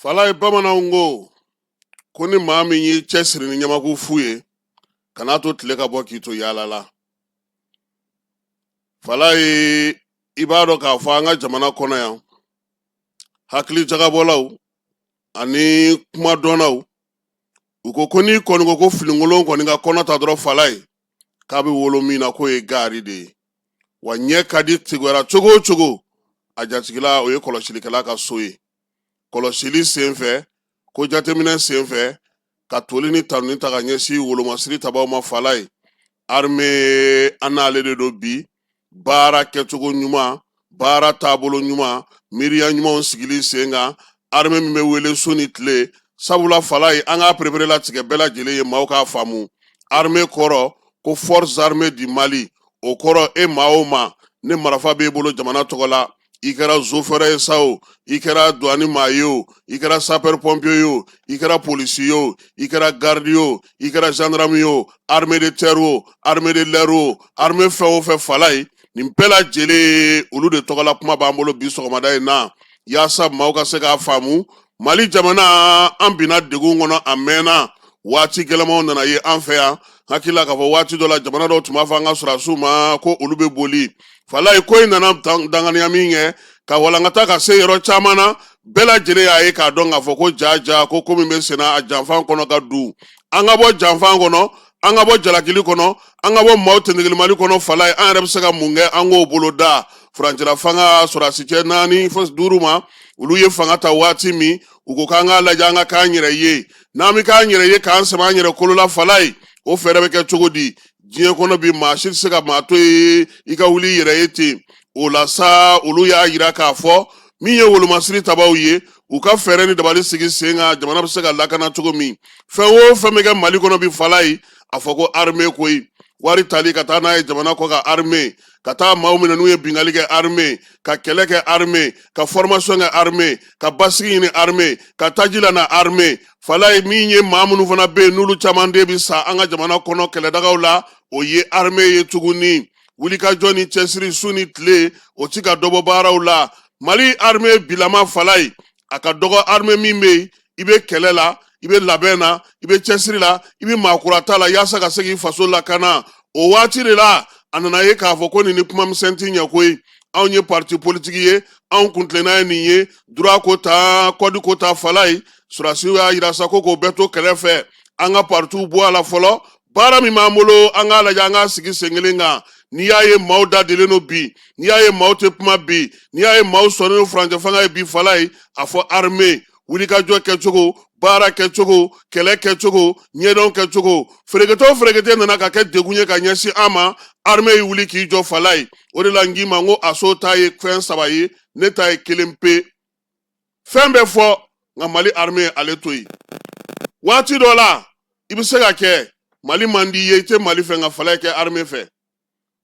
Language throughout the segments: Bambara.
Fala ye bamananw ko ni maa min y'i cɛsiri ni ɲamaku fu ye kana to tile ka bɔ k'i to yaala la. Fala ye i b'a dɔn k'a fɔ an ka jamana kɔnɔ yan hakili jagabɔlaw ani kuma dɔnnaw u ko ni kɔni ko filinkolon kɔni ka kɔnɔ ta dɔrɔn fala ye k'a bɛ wolo min na k'o ye gari de ye, wa ɲɛ ka di tigɛra cogo o cogo a jatigila o ye kɔlɔsilikɛla ka so ye. Kɔlɔsili senfɛ ko jateminɛ senfɛ ka toli ni tanuni ta ka ɲɛsin wolomasiri tabaw ma fala ye armée an n'ale de don bi baara kɛcogo ɲuman baara taabolo ɲuman miiriya ɲumanw sigili sen kan armée min bɛ wele su ni tile sabula fala ye an k'a perepere latigɛ bɛɛ lajɛlen ye maaw k'a faamu armée kɔrɔ ko forces armées du Mali o kɔrɔ e maa o maa ne marafa b'e bolo jamana tɔgɔ la i kɛra zofɛrɛ ye sa o i kɛra douane maa ye o i kɛra sapeur pompier ye o i kɛra polisi ye o i kɛra garde ye o i kɛra gendarme ye o armée de terre o armée de l'air o armée fɛn o fɛn fala ye nin bɛɛ lajɛlen olu de tɔgɔla kuma b'an bolo bi sɔgɔmada in na yaasa maaw ka se k'a faamu Mali jamana an binna degun kɔnɔ a mɛnna waati gɛlɛmanw nana ye an fɛ yan hakilila k'a fɔ waati dɔ la jamana dɔw tun b'a fɔ an ka sɔrɔdasiw ma ko olu bɛ boli fala ye ko in nana danganiya min kɛ ka walankata ka se yɔrɔ caman na bɛɛ lajɛlen y'a ye k'a dɔn k'a fɔ ko jaja ko min bɛ senna a janfan kɔnɔ ka du an ka bɔ janfan kɔnɔ an ka bɔ jalakili kɔnɔ an ka bɔ maaw tɛntigɛli Mali kɔnɔ fala ye an yɛrɛ bɛ se ka mun kɛ an k'o bolo da furancɛla fanga sɔrɔdasi cɛ 4 fo 5 ma olu ye fanga ta waati min u ko k'an k'a lajɛ an ka k'an yɛrɛ ye n'an bɛ k'an yɛrɛ ye k'an sɛbɛn an yɛrɛ kolo la fala ye o fɛɛrɛ bɛ kɛ cogo di diɲɛ kɔnɔ bi maa si tɛ se ka maa to ye i ka wuli i yɛrɛ ye ten o la sa olu y'a yira k'a fɔ min ye wolomasiri tabaw ye u ka fɛɛrɛ ni dabali sigi sen kan jamana bɛ se ka lakana cogo min fɛn o fɛn bɛ kɛ Mali kɔnɔ bi fala ye a fɔ ko armée koyi wari tali ka taa n'a ye jamana kɔ ka armée ka taa maaw minɛ n'u ye bingali kɛ armée ka kɛlɛ kɛ armée ka formation kɛ armée ka basigi ɲini armée ka taji la na armée fala ye min ye maa minnu fana bɛ yen n'olu caman de bi sa an ka jamana kɔnɔ kɛlɛdagaw la o ye armée ye tuguni wulikajɔ ni cɛsiri su ni tile o ti ka dɔbɔ baaraw la Mali armée bilama fala ye a ka dɔgɔ armée min bɛ yen i bɛ kɛlɛ la i bɛ labɛn na i bɛ cɛsiri la i bɛ maakurata la yaasa ka se k'i faso lakana o waati de la a nana ye k'a fɔ ko nin ni kuma misɛn ti ɲɛ koyi anw ye parti politique ye anw kun tilenna ye nin ye droit ko ta code ko ta fala ye sɔrɔdasiw y'a yira sa ko k'o bɛɛ to kɛlɛ fɛ an ka partiw bɔ a la fɔlɔ baara min b'an bolo an k'a lajɛ an k'a sigi sen kelen kan n'i y'a ye maaw da dilen no bi n'i y'a ye maaw tɛ kuma bi n'i y'a ye maaw sɔnnen no furancɛ fanga ye bi fala ye a fɔ armée wulikajɔ kɛcogo baara kɛcogo kɛlɛ kɛcogo ɲɛdɔn kɛcogo ferekete nana ka kɛ degun ye ka ɲɛsin an ma armée yi wuli k'i jɔ fala ye o de la n k'i ma n ko aso ta ye fɛn 3 ye ne ta ye 1 pe fɛn bɛ fɔ nka Mali armée ale to yen waati dɔ la i bɛ se ka kɛ Mali man di ye i tɛ Mali fɛ nka fala ye kɛ armée fɛ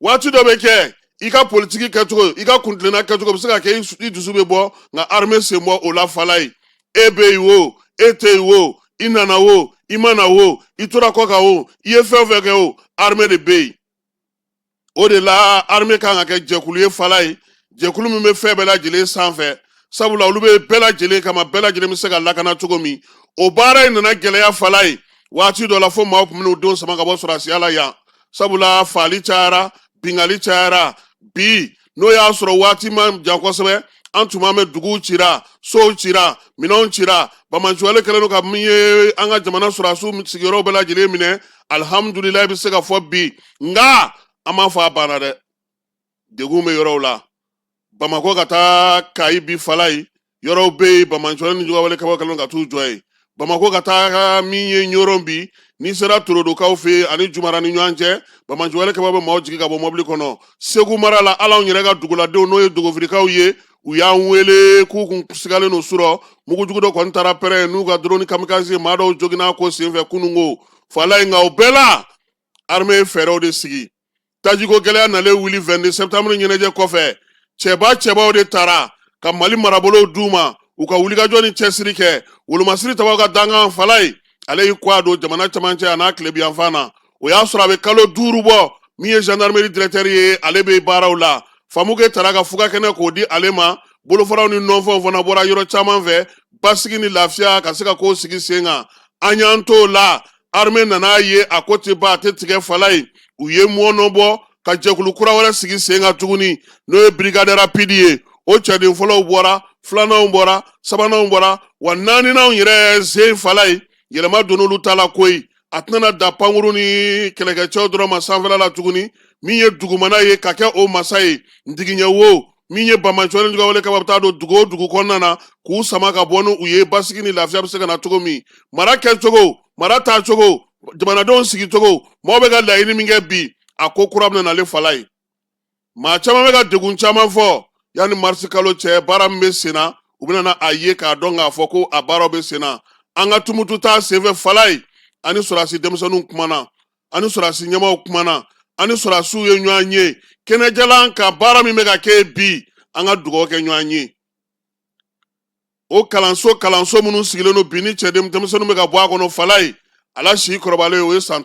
waati dɔ bɛ kɛ i ka politique kɛcogo i ka kuntilenna kɛcogo bɛ se ka kɛ i dusu bɛ bɔ nka armée sen bɔ o la fala ye e bɛ yen o e tɛ yen o i nana o i ma na o i tora kɔ kan o i ye fɛn o fɛn kɛ o armée de bɛ yen o de la armée kan ka kɛ jɛkulu ye fala ye jɛkulu min bɛ fɛn bɛɛ lajɛlen sanfɛ sabula olu bɛ bɛɛ lajɛlen kama bɛɛ lajɛlen bɛ se ka lakana cogo min o baara in nana gɛlɛya fala ye waati dɔ la fo maaw tun bɛ n'u denw sama ka bɔ sɔrɔdasiya la yan sabula faali cayara bingali cayara bi n'o y'a sɔrɔ waati ma jan kosɛbɛ an tun b'an mɛn duguw cira sow cira minɛnw cira Bamanciwale kɛlen don ka min ye an ka jamana sɔrɔdasiw sigiyɔrɔw bɛɛ lajɛlen minɛ alihamudulilayi bɛ se ka fɔ bi nka an m'a fɔ a banna dɛ degun bɛ yɔrɔw la Bamako ka taa Kayi bi fala ye yɔrɔw bɛ yen Bamanciwale ni Jogawale kabaw kɛlen don ka t'u jɔ yen Bamako ka taa min ye Ɲɔrɔn bi n'i sera Torodokaw fɛ yen ani Jumara ni ɲɔgɔn cɛ Bamanciwale kabaw bɛ maaw jigin ka bɔ mɔbili kɔnɔ Segu mara la hali anw yɛrɛ ka duguladenw n'o ye Dogofirikaw ye u y'an wele k'u kun sigalen no surɔ mugujugu dɔ kɔni taara pɛrɛn n'u ka drone kamikaze maa dɔw joginna ko senfɛ kunungo fala ye nka o bɛɛ la armée ye fɛɛrɛw de sigi tajiko gɛlɛya nalen wuli 22 septembre ɲɛnajɛ kɔfɛ cɛbaw de taara ka Mali marabolow d'u ma u ka wulikajɔ ni cɛsiri kɛ wolomasiri tabaw ka dankan fala ye ale y'i kɔ a don jamana camancɛ a n'a tilebiyanfan na o y'a sɔrɔ a bɛ kalo 5 bɔ min ye gendarmerie directeur ye ale bɛ baaraw la Famukɛ taara ka fuga kɛnɛ k'o di ale ma bolofaraw ni nɔnfɛnw fana bɔra yɔrɔ caman fɛ basigi ni lafiya ka se ka ko sigi sen kan an y'an t'o la armée nana ye a ko tɛ ban a tɛ tigɛ fala ye u ye mɔnɔ bɔ ka jɛkulu kura wɛrɛ sigi sen kan tuguni n'o ye brigade rapide ye o cɛden fɔlɔw bɔra filananw bɔra sabananw bɔra wa naaninan yɛrɛ sen fala ye yɛlɛma donn'olu ta la koyi a tɛna da pankuru ni kɛlɛkɛcɛw dɔrɔn ma sanfɛla la tuguni min ye dugumana ye ka kɛ o masa ye ntigiɲɛ wo min ye bamacɔni jugu wele ka bɛ taa don dugu o dugu kɔnɔna na k'u sama ka bɔ n'u ye basigi ni lafiya bɛ se ka na cogo min mara kɛcogo mara taacogo jamanadenw sigicogo mɔgɔw bɛ ka laɲini min kɛ bi a ko kura bɛ nale fala ye maa caman bɛ ka degun caman fɔ yanni marisi kalo cɛ baara min bɛ sen na u bɛna a ye k'a dɔn k'a fɔ ko a baaraw bɛ sen na an ka tumutu taa senfɛ fala ye ani sɔrɔdasi denmisɛnninw kumana ani sɔrɔdasi ɲɛmaaw kumana ani sɔrɔdasiw ye ɲɔgɔn ye kɛnɛjalan ka baara min bɛ ka kɛ bi an ka dugawu kɛ ɲɔgɔn ye o kalanso minnu sigilen don bi ni cɛ denmisɛnninw bɛ ka bɔ a kɔnɔ fala ye ala si kɔrɔbalen o ye san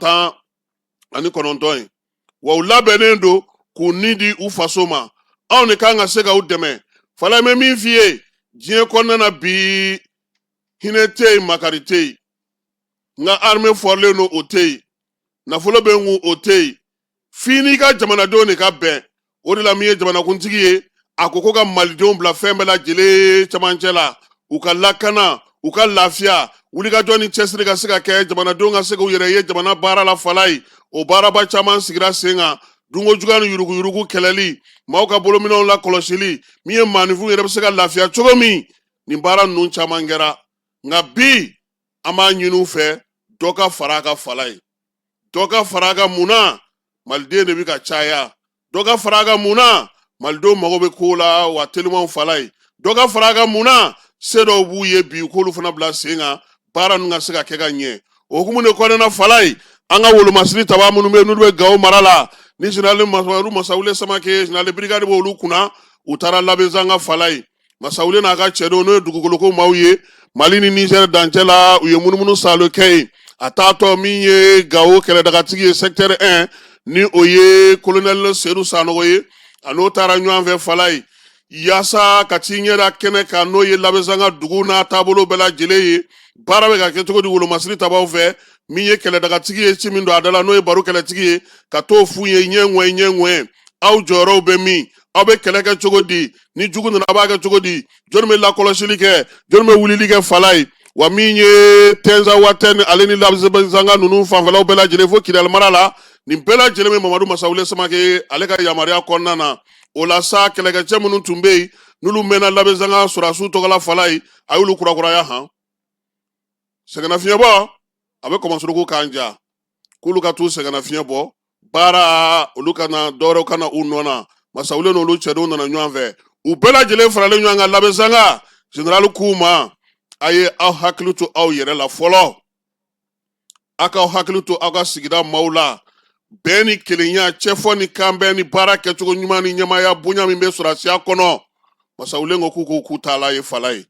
19 ye wa u labɛnnen don k'u ni di u faso ma anw de kan ka se ka u dɛmɛ fala ye min f'i ye diɲɛ kɔnɔna na bi hinɛ tɛ yen makari tɛ yen nka armée fɔrilen don o tɛ yen nafolo bɛ n kun o tɛ yen f'i n'i ka jamanadenw de ka bɛn o de la min ye jamanakuntigi ye a ko ka malidenw bila fɛn bɛɛ lajɛlen cɛmancɛ la u ka lakana u ka lafiya wulikajɔ ni cɛsiri ka se ka kɛ jamanadenw ka se k'u yɛrɛ ye jamana baara la fala ye o baaraba caman sigira sen kan dunko juguya ni yuruguyurugu kɛlɛli maaw ka bolominɛw la kɔlɔsili min ye maaninfinw yɛrɛ bɛ se ka lafiya cogo min nin baara ninnu caman kɛra nka bi an b'a ɲini u fɛ dɔ ka fara a ka fala ye dɔ ka fara a ka munna maliden de bɛ ka caya dɔ ka fara a ka munna malidenw mago bɛ ko la wa telimanw fala ye dɔ ka fara a ka munna se dɔw b'u ye bi k'olu fana bila sen kan baara ninnu ka se ka kɛ ka ɲɛ o hukumu de kɔnɔna fala ye an ka wolomasiri taba minnu bɛ yen n'olu bɛ Gawo mara la ni général Masawule Samake général brigade b'olu kunna u taara Labɛnzan ka fala ye Masawule n'a ka cɛdenw n'o ye dugukoloko maaw ye Mali ni Niger dancɛ la u ye munumunu salo kɛ yen a taatɔ min ye Gawo kɛlɛdagatigi ye secteur 1 ni o ye colonel Seydou Sanogo ye a n'o taara ɲɔgɔn fɛ fala ye yaasa ka t'i ɲɛda kɛnɛ kan n'o ye Labɛnzan ka dugu n'a taabolo bɛɛ lajɛlen ye baara bɛ ka kɛ cogo di wolomasiri tabaw fɛ min ye kɛlɛdagatigi ye ci min don a da la n'o ye baro kɛlɛtigi ye ka t'o f'u ye ɲɛ aw jɔyɔrɔw bɛ min aw bɛ kɛlɛ kɛ cogo di ni jugu nana a b'a kɛ cogo di jɔnni bɛ lakɔlɔsili kɛ jɔnni bɛ wulili kɛ fala ye wa min ye Tenza Watɛni ale ni Labɛnzan ka ninnu fanfɛlaw bɛɛ lajɛlen fo Kidali mara la nin bɛɛ lajɛlen bɛ Mamadu Masawule Samake ale ka yamaruya kɔnɔna na o la sa kɛlɛkɛcɛ minnu tun bɛ yen n'olu mɛnna Labɛnzan ka sɔrɔdasiw tɔgɔla fala ye a y'olu kurakuraya han sɛgɛnnafiɲɛbɔ a bɛ kɔmɔsɔrɔko k'an ja k'olu ka t'u sɛgɛnnafiɲɛ bɔ baara olu kana dɔwɛrɛw kana u nɔ na Masawule n'olu cɛdenw nana ɲɔgɔn fɛ u bɛɛ lajɛlen faralen ɲɔgɔn kan Labɛnzan ka général k'u ma a ye aw hakili to aw yɛrɛ la fɔlɔ a k'aw hakili to aw ka sigida maaw la bɛn ni kelenya cɛfɔ ni kanbɛn ni baara kɛcogo ɲuman ni ɲɛmaya bonya min bɛ sɔrɔdasiya kɔnɔ Masawule ko k'u taala ye fala ye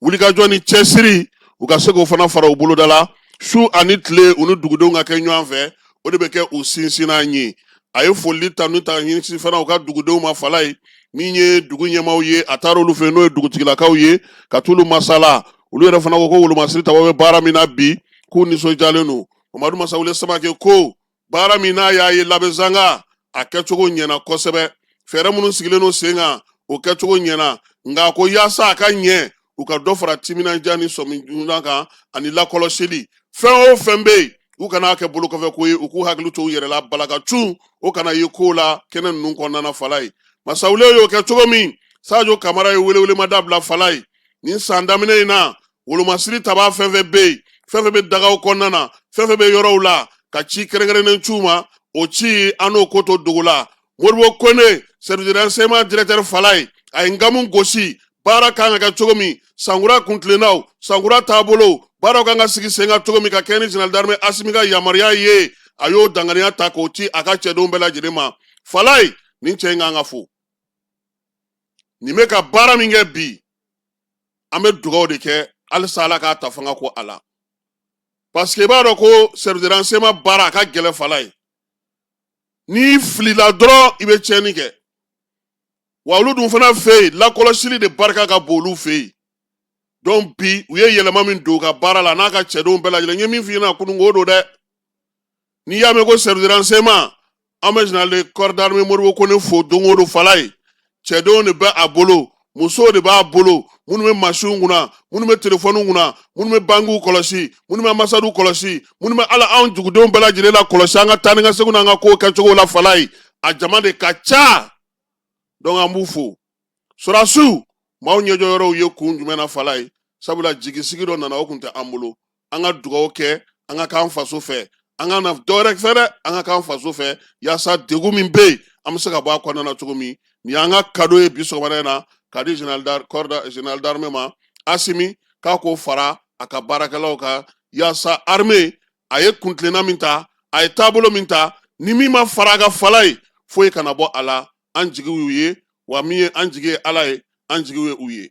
wulikajɔ ni cɛsiri u ka se k'o fana fara u boloda la su ani tile u ni dugudenw ka kɛ ɲɔgɔn fɛ o de bɛ kɛ u sinsinna ye a ye foli ta n'u ta ɲinisi fana u ka dugudenw ma fala ye min ye dugu ɲɛmaaw ye a taara olu fɛ n'o ye dugutigilakaw ye ka t'olu masala olu yɛrɛ fana ko wolomasiri tabaw bɛ baara min na bi k'u nisɔndiyalen don Mamadu Masawule Samake ko baara min n'a y'a ye Labɛnzan ka a kɛcogo ɲɛna kosɛbɛ fɛɛrɛ minnu sigilen don sen kan o kɛcogo ɲɛna nka ko yaasa a ka ɲɛ u ka dɔ fara timinandiya ni sɔmina kan ani lakɔlɔsili fɛn o fɛn bɛ yen u kana kɛ bolo kɔfɛ ko ye u k'u hakili to u yɛrɛ la balakacun o kana ye ko la kɛnɛ ninnu kɔnɔna fala ye Masawule y'o kɛ cogo min Sajo Kamara ye welewelemada bila fala ye nin san daminɛ in na wolomasiri taba fɛn fɛn bɛ yen fɛn fɛn bɛ dagaw kɔnɔna na fɛn fɛn bɛ yɔrɔw la ka ci kɛrɛnkɛrɛnnen c'u ma o ci an n'o ko to dogo la Modibo Kone service de renseignement directeur fala ye a ye nkamu gosi baara kan ka kɛ cogo min sankura kuntilennaw sankura taabolo baaraw kan ka sigi sen kan cogo min ka kɛ ni général d'armée Asimi ka yamaruya ye a y'o danganiya ta k'o ci a ka cɛdenw bɛɛ lajɛlen ma fala ye nin cɛ in kan ka fo nin bɛ ka baara min kɛ bi an bɛ dugawu de kɛ halisa Ala k'a ta fanga ko a la parce que i b'a dɔn ko service de renseignement baara a ka gɛlɛn fala ye n'i filila dɔrɔn i bɛ tiɲɛni kɛ wa olu dun fana fɛ yen lakɔlɔsili de barika ka bon olu fɛ yen donc bi u ye yɛlɛma min don u ka baara la n'a ka cɛdenw bɛɛ lajɛlen n ye min f'i ɲɛna kunun k'o don dɛ n'i y'a mɛn ko service de renseignement an bɛ général de corps d'armée Modibo Kone fo don o don fala ye cɛdenw de bɛ a bolo musow de b'a bolo minnu bɛ masiw kunna minnu bɛ telefɔniw kunna minnu bɛ bankiw kɔlɔsi minnu bɛ ambasadiw kɔlɔsi minnu bɛ ala anw jugudenw bɛɛ lajɛlen la kɔlɔsi an ka taa ni ka segin n'an ka kow kɛcogo la fala ye a jama de ka ca donc an b'u fo sɔrɔsiw maaw ɲɛjɔ ye kun jumɛn na fala ye sabula jigisigi dɔ nana o kun tɛ an bolo an ka dugawu kɛ an ka k'an faso fɛ an ka na dɔwɛrɛ fɛ dɛ an ka k'an faso fɛ yaasa degun min bɛ yen an bɛ se ka bɔ a kɔnɔna na cogo min nin y'an ka kado ye bi sɔgɔmada in na k'a di général d'armée ma Asimi k'a k'o fara a ka baarakɛlaw kan yaasa armée a ye kuntilenna min ta a ye taabolo min ta ni min ma fara a ka fala ye foyi kana bɔ a la an jigi y'u ye wa min ye an jigi ye ala ye an jigi ye u ye